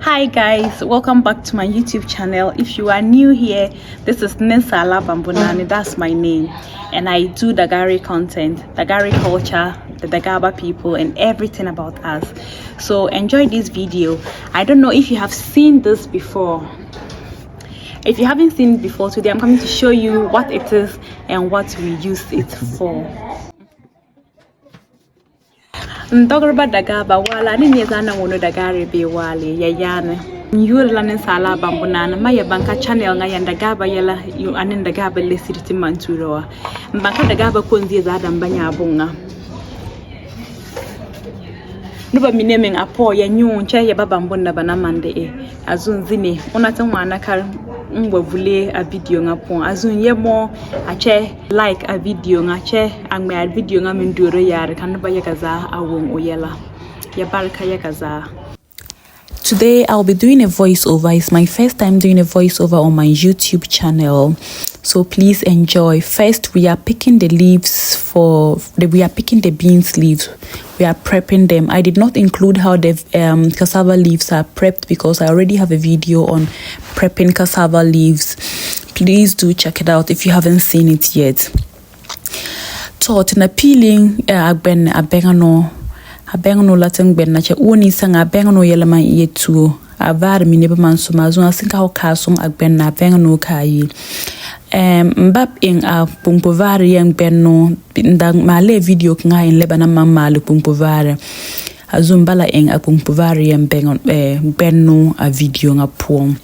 Hi guys, welcome back to my YouTube channel. If you are new here, this is Nelia.Foods, that's my name, and I do Dagari content, Dagari culture, the Dagaaba people, and everything about us. So enjoy this video. I don't know if you have seen this before. If you haven't seen it before, today I'm coming to show you what it is and what we use it for. Ndogorba Dagaaba wala ni nyezana wono Dagari be wale yayane nyurla nen sala bambunana maya banka channel nga Dagaaba yala yu anen Dagaaba lesiriti manturoa banka Dagaaba konzi zada mbanya abunga nuba minemen apo ya nyunche ya babambunda bana mande azunzine onatan wana kar ngwavule a video nga pon azun yemo ache like a video nga che angme a video nga menduro yare kanuba yakaza awon oyela ya barka yakaza. Today I'll be doing a voiceover. It's my first time doing a voiceover on my YouTube channel, so please enjoy. First, we are picking the leaves we are picking the beans leaves. We are prepping them. I did not include how the cassava leaves are prepped because I already have a video on prepping cassava leaves. Please do check it out if you haven't seen it yet. Taught in a peeling abengano latin ben na che oni sanga abengano yelama yetu avar minebe manso mazo asinka ho kasum agben na abengano kai mbap in a pumpovare yang benno ndang male video nga in lebana mamale pumpovare azumbala in a pumpovare yang benno a video nga pom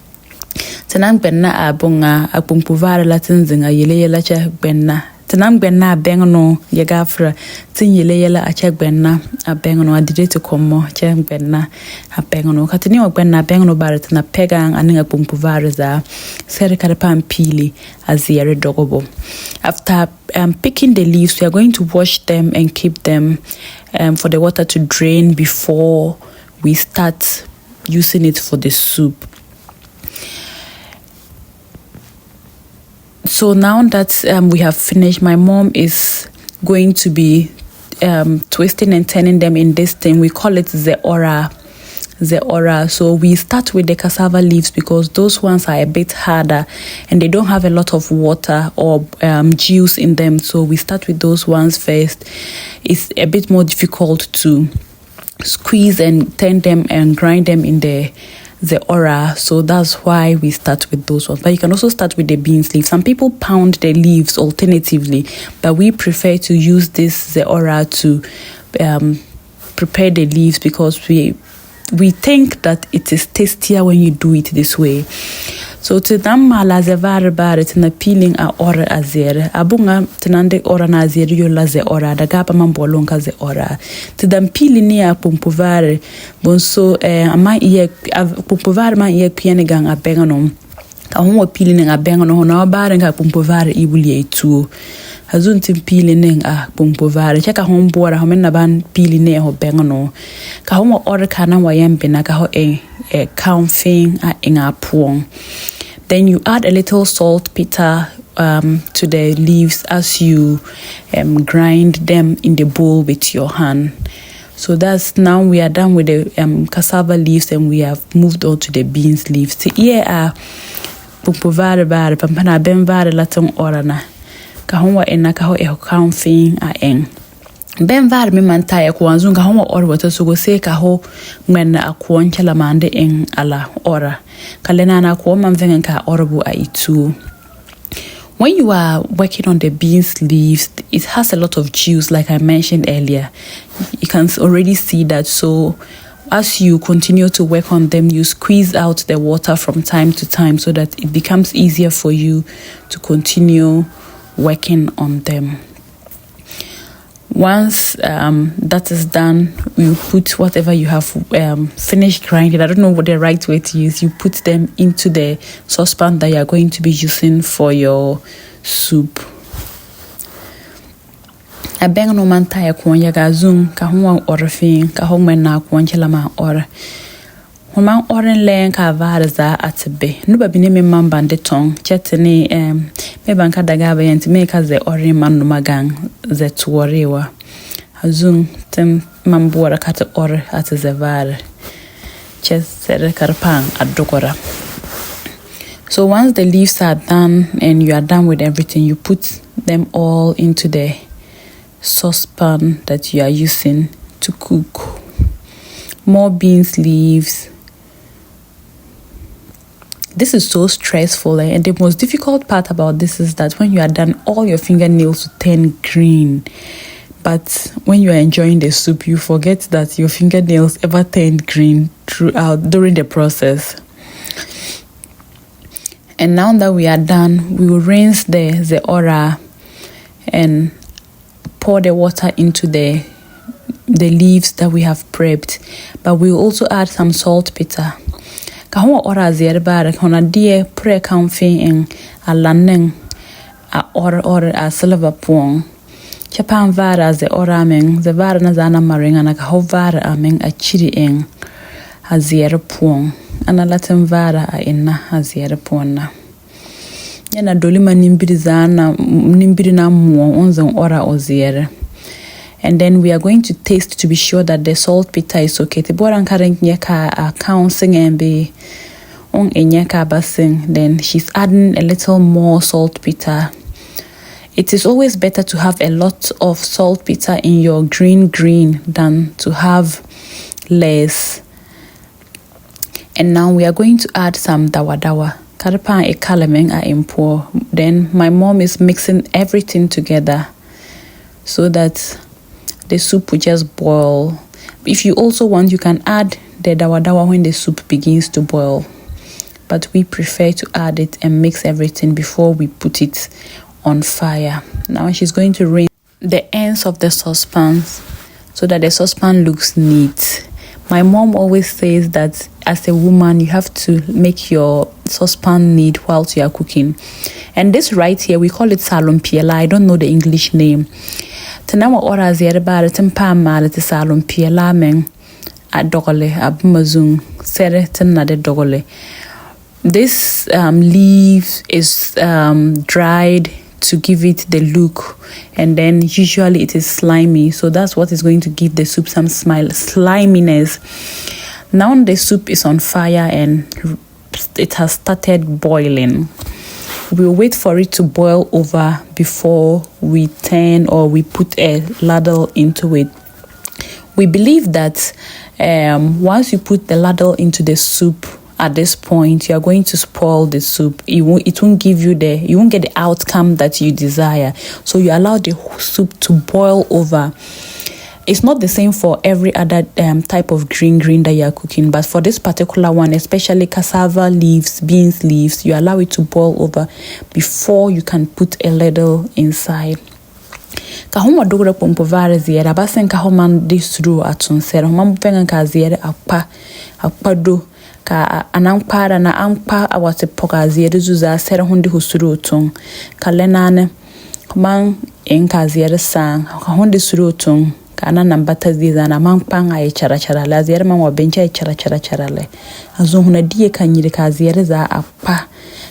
tanang benna abonga a pumpovare latin zinga yele cha benna tanam benna bengno yagafra tin yele acha benna abengno adire komo cha benna abengno katini benna bengno baret na pegang aninga pumpuvare za serikare pampili aziere dogobo. After picking the leaves, we are going to wash them and keep them for the water to drain before we start using it for the soup. So now that we have finished, my mom is going to be twisting and turning them in this thing. We call it the ora. So we start with the cassava leaves because those ones are a bit harder and they don't have a lot of water or juice in them. So we start with those ones first. It's a bit more difficult to squeeze and turn them and grind them in the ora, so that's why we start with those ones. But you can also start with the beans leaves. Some people pound the leaves alternatively, but we prefer to use the ora to prepare the leaves because we think that it is tastier when you do it this way. So to them malazevare baret na peeling a ora azere abunga tenande ora na azere yo la ze ora Dagaaba mambolonka ze ora to them peeling ni a pumpuvare bonso ama ye pumpuvare ma ye piene gang abengano ka ho peeling nga bengano ho na bare nga pumpuvare ibuli etu azun tim peeling a pumpuvare cheka ho mbora ho menna ban peeling ne ho bengano ka ho ora kana wa yembe na ka ho counting in our pong. Then you add a little salt bitter to the leaves as you grind them in the bowl with your hand. So that's now we are done with the cassava leaves and we have moved on to the beans leaves. So here are pumpuvare bare pampana benvare latong orana kahonwa enaka ho counting eng. Ben var mi mantaya ko anzunga homo or wata sugo se ka ho ngena akwon chala mande en ala ora kalena na ko man vengen ka orbu a itu. When you are working on the beans leaves, it has a lot of juice like I mentioned earlier. You can already see that. So as you continue to work on them, you squeeze out the water from time to time so that it becomes easier for you to continue working on them. Once that is done, you put whatever you have finished grinding. I don't know what the right way to use. You put them into the saucepan that you are going to be using for your soup. Abengano mantaya kwanya gazum kahwa orfin kahomena kwanja ma ora. Homa oren len ka varza atbe. Nuba bineme mambande tong chetene me banka Dagaaba yent me ka ze oren man no magang ze tuorewa. Azum tem mambora kata or at ze var. just karpang adokora. So once the leaves are done and you are done with everything, you put them all into the saucepan that you are using to cook. More beans leaves. This is so stressful, and the most difficult part about this is that when you are done, all your fingernails will turn green. But when you are enjoying the soup, you forget that your fingernails ever turned green during the process. And now that we are done, we will rinse the ora and pour the water into the leaves that we have prepped. But we will also add some saltpeter. Kahwa ora zierbare hona die pre kamfi en alaneng a silver pong. Chapan vara ze ora meng ze vara na zana maringa na kahwa vara ameng a chiri en a zier pong. Ana latin vara a inna a zier ponna. Yana dolima nimbiri na muo onzen ora o zier. And then we are going to taste to be sure that the saltpeter is okay. The boran current nyaka accounting and be on a nyaka basing. Then she's adding a little more saltpeter. It is always better to have a lot of saltpeter in your green than to have less. And now we are going to add some dawadawa. Karapan e kalameng a impo. Then my mom is mixing everything together so that the soup will just boil. If you also want, you can add the dawadawa when the soup begins to boil. But we prefer to add it and mix everything before we put it on fire. Now she's going to rinse the ends of the saucepans so that the saucepan looks neat. My mom always says that as a woman, you have to make your saucepan neat whilst you are cooking. And this right here, we call it salon piela. I don't know the English name. Tenawa ora zierbare tempa male te salon piela meng a dogole abmazung sere tenna de dogole. This leaf is dried to give it the look, and then usually it is slimy, so that's what is going to give the soup some sliminess. Now the soup is on fire and it has started boiling. We'll wait for it to boil over before we turn or we put a ladle into it. We believe that once you put the ladle into the soup, at this point, you are going to spoil the soup. It won't give you you won't get the outcome that you desire. So you allow the soup to boil over. It's not the same for every other type of green that you are cooking, but for this particular one, especially cassava leaves, beans leaves, you allow it to boil over before you can put a ladle inside. Kahoma dogre pompo vare ziera basen kahoman disru atun ser homa pengan ka ziera apa do ka anampara na ampa awate poka ziera zuza ser hundi husuru tun kalenane man enka ziera sang ka hundi suru tun kana nambata ziza na mampanga e chara la ziera mamwa bencha e chara le azu huna die kanyire ka ziera za apa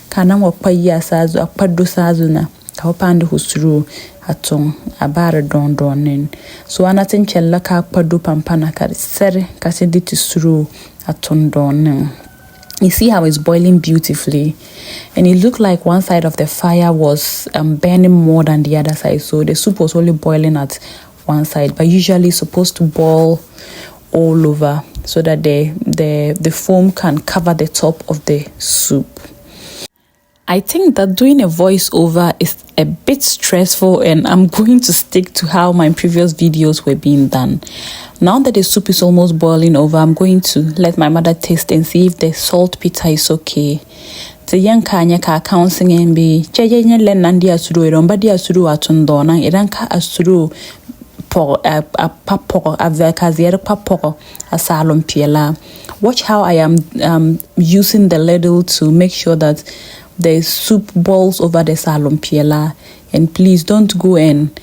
kana mo paya sazu apa do sazu na ka pande husuru atong abare dondonen so anatin chella ka padu pampana kar sere kasiditi suru aton donen. You see how it's boiling beautifully, and it looked like one side of the fire was burning more than the other side, so the soup was only boiling at one side, but usually it's supposed to boil all over so that the foam can cover the top of the soup. I think that doing a voiceover is a bit stressful, and I'm going to stick to how my previous videos were being done. Now that the soup is almost boiling over, I'm going to let my mother taste and see if the saltpeter is okay. The young kanya ka counting and be chayenya lenandi asuru erombadi asuru atundona iranka asuru po a papo a verkazier papo a salon piela. Watch how I am using the ladle to make sure that the soup boils over the salon piela, and please don't go and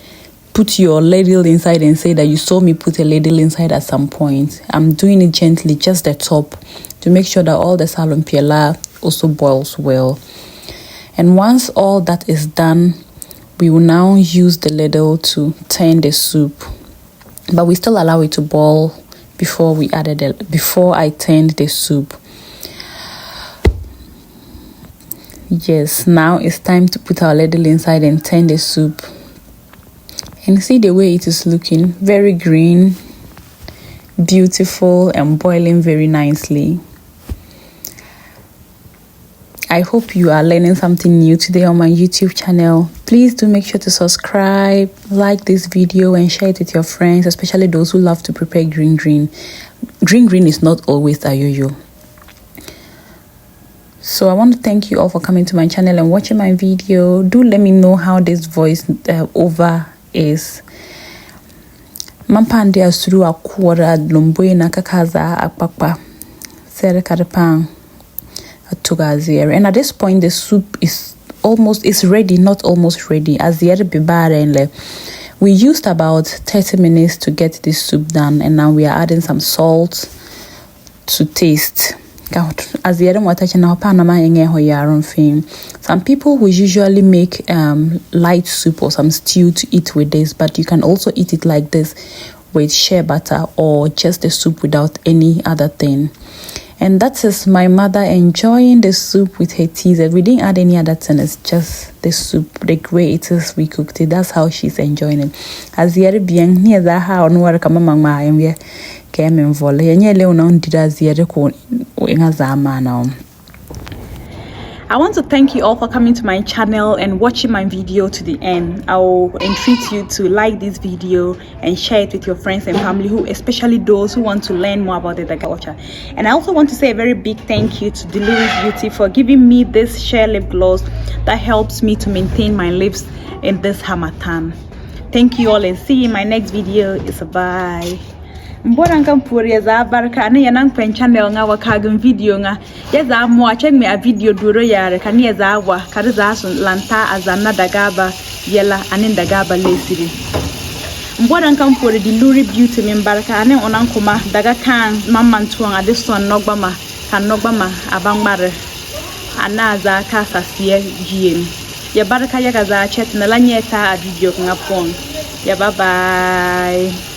put your ladle inside and say that you saw me put a ladle inside at some point. I'm doing it gently, just the top, to make sure that all the salon piela also boils well. And once all that is done, we will now use the ladle to turn the soup, but we still allow it to boil before I turned the soup. Yes, now it's time to put our ladle inside and turn the soup. And see the way it is looking, very green, beautiful, and boiling very nicely. I hope you are learning something new today on my YouTube channel. Please do make sure to subscribe, like this video, and share it with your friends, especially those who love to prepare green. Green is not always ayoyo. So I want to thank you all for coming to my channel and watching my video. Do let me know how this voice over is. Mampande asuru akwara lomboye na kakaza akpakpa sere karepang atugazere. And at this point the soup is ready, not almost ready. As the other bibare, we used about 30 minutes to get this soup done, and now we are adding some salt to taste. As the other some people will usually make light soup or some stew to eat with this, but you can also eat it like this with shea butter or just the soup without any other thing. And that is my mother enjoying the soup with her teas. We didn't add any other thing, it's just the soup, the way it is we cooked it. That's how she's enjoying it. As the other being near that how no one come among my and we came in volley and yellow non did as the other corn in a zama now. I want to thank you all for coming to my channel and watching my video to the end. I will entreat you to like this video and share it with your friends and family, especially those who want to learn more about the Dagaaba. And I also want to say a very big thank you to Dyluri Beauty for giving me this sheer lip gloss that helps me to maintain my lips in this harmattan. Thank you all and see you in my next video. It's a bye. Mbora nkampuri ya za baraka ane ya nangpen channel nga wakagin video nga ya za mwa check me a video duro yare kani ya za awa kari za asun lanta azana Dagaaba yela ane Dagaaba lesiri. Mbora nkampuri Dyluri Beauty mbaraka ane onankuma daga kan mamantuang adeson nogbama kan nogbama abangmare ana za kasa siye jiem ya baraka ya za chat na lanyeta a video nga pon ya bye bye.